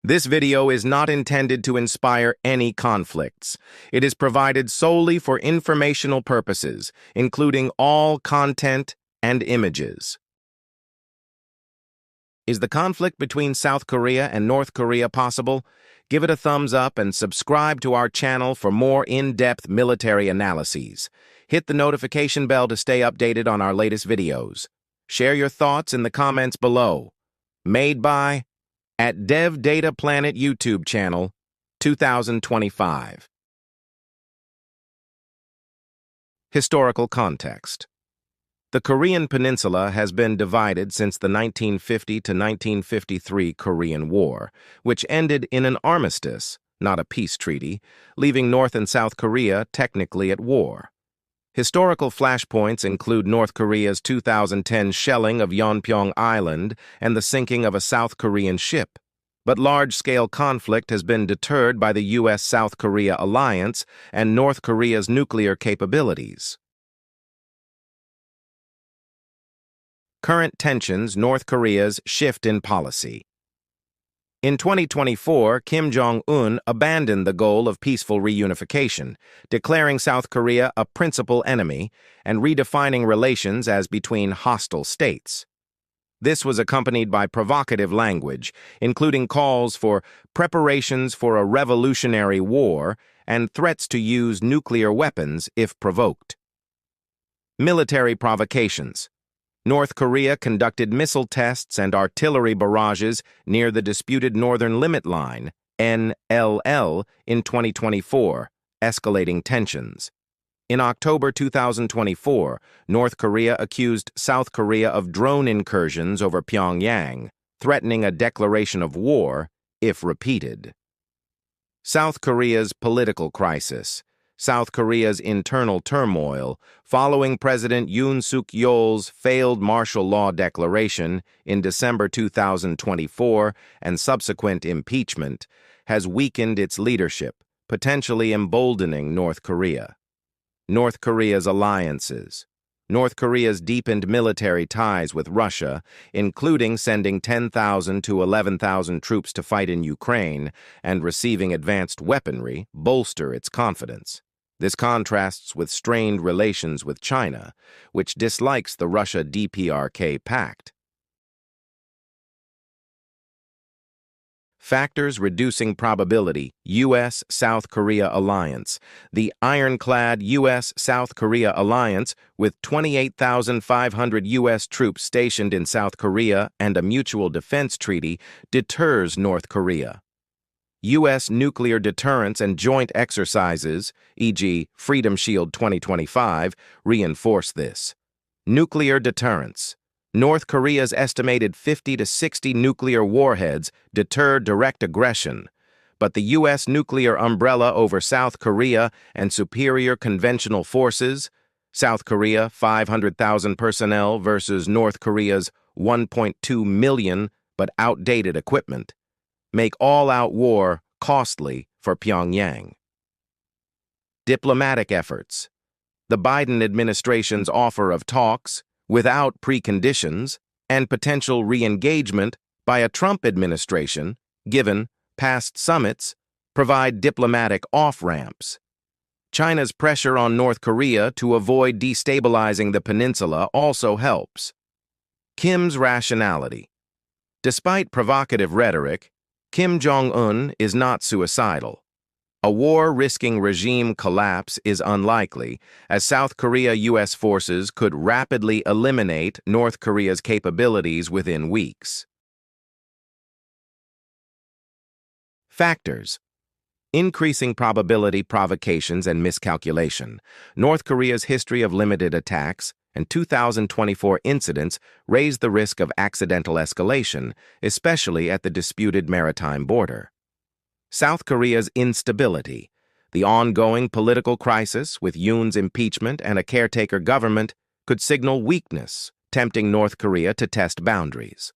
This video is not intended to inspire any conflicts. It is provided solely for informational purposes, including all content and images. Is the conflict between South Korea and North Korea possible? Give it a thumbs up and subscribe to our channel for more in-depth military analyses. Hit the notification bell to stay updated on our latest videos. Share your thoughts in the comments below. Made by at Dev Data Planet YouTube channel, 2025. Historical context. The Korean Peninsula has been divided since the 1950 to 1953 Korean War, which ended in an armistice, not a peace treaty, leaving North and South Korea technically at war. Historical flashpoints include North Korea's 2010 shelling of Yeonpyeong Island and the sinking of a South Korean ship. But large-scale conflict has been deterred by the U.S.-South Korea alliance and North Korea's nuclear capabilities. Current tensions, North Korea's shift in policy. In 2024, Kim Jong Un abandoned the goal of peaceful reunification, declaring South Korea a principal enemy and redefining relations as between hostile states. This was accompanied by provocative language, including calls for preparations for a revolutionary war and threats to use nuclear weapons if provoked. Military provocations. North Korea conducted missile tests and artillery barrages near the disputed Northern Limit Line, NLL, in 2024, escalating tensions. In October 2024, North Korea accused South Korea of drone incursions over Pyongyang, threatening a declaration of war if repeated. South Korea's political crisis. South Korea's internal turmoil following President Yoon Suk-yeol's failed martial law declaration in December 2024 and subsequent impeachment has weakened its leadership, potentially emboldening North Korea. North Korea's alliances. North Korea's deepened military ties with Russia, including sending 10,000 to 11,000 troops to fight in Ukraine and receiving advanced weaponry, bolster its confidence. This contrasts with strained relations with China, which dislikes the Russia-DPRK pact. Factors reducing probability. U.S.-South Korea alliance. The ironclad U.S.-South Korea alliance, with 28,500 U.S. troops stationed in South Korea and a mutual defense treaty, deters North Korea. U.S. nuclear deterrence and joint exercises, e.g., Freedom Shield 2025, reinforce this. Nuclear deterrence. North Korea's estimated 50 to 60 nuclear warheads deter direct aggression, but the U.S. nuclear umbrella over South Korea and superior conventional forces, South Korea 500,000 personnel versus North Korea's 1.2 million but outdated equipment, make all-out war costly for Pyongyang. Diplomatic efforts. The Biden administration's offer of talks, without preconditions, and potential re-engagement by a Trump administration, given past summits, provide diplomatic off-ramps. China's pressure on North Korea to avoid destabilizing the peninsula also helps. Kim's rationality. Despite provocative rhetoric, Kim Jong Un is not suicidal. A war-risking regime collapse is unlikely, as South Korea-U.S. forces could rapidly eliminate North Korea's capabilities within weeks. Factors. Increasing probability, provocations, and miscalculation. North Korea's history of limited attacks and 2024 incidents raise the risk of accidental escalation, especially at the disputed maritime border. South Korea's instability. The ongoing political crisis with Yoon's impeachment and a caretaker government could signal weakness, tempting North Korea to test boundaries.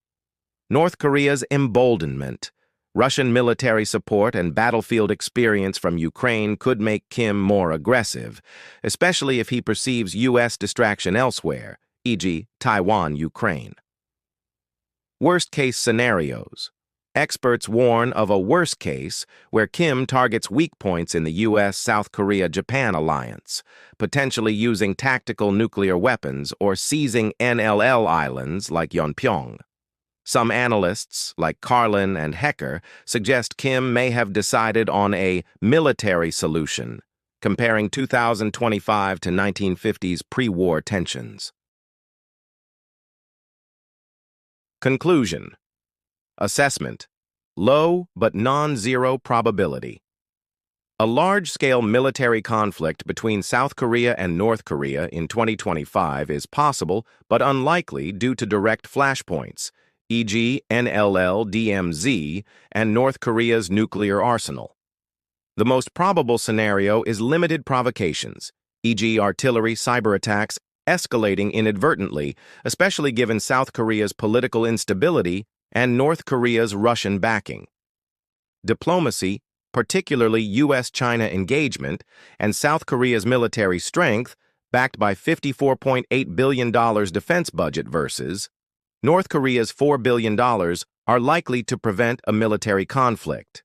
North Korea's emboldenment. Russian military support and battlefield experience from Ukraine could make Kim more aggressive, especially if he perceives U.S. distraction elsewhere, e.g., Taiwan, Ukraine. Worst-case scenarios. Experts warn of a worse case where Kim targets weak points in the U.S.-South Korea-Japan alliance, potentially using tactical nuclear weapons or seizing NLL islands like Yeonpyeong. Some analysts, like Carlin and Hecker, suggest Kim may have decided on a military solution, comparing 2025 to 1950s pre-war tensions. Conclusion. Assessment. Low but non-zero probability. A large-scale military conflict between South Korea and North Korea in 2025 is possible but unlikely due to direct flashpoints, e.g. NLL, DMZ, and North Korea's nuclear arsenal. The most probable scenario is limited provocations, e.g. artillery cyber attacks, escalating inadvertently, especially given South Korea's political instability and North Korea's Russian backing. Diplomacy, particularly U.S.-China engagement, and South Korea's military strength, backed by $54.8 billion defense budget versus North Korea's $4 billion, are likely to prevent a military conflict.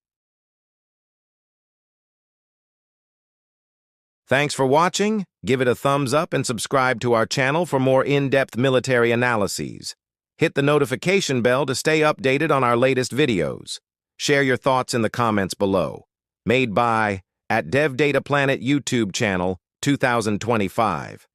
Thanks for watching. Give it a thumbs up and subscribe to our channel for more in-depth military analyses. Hit the notification bell to stay updated on our latest videos. Share your thoughts in the comments below. Made by @DevDataPlanet YouTube channel 2025.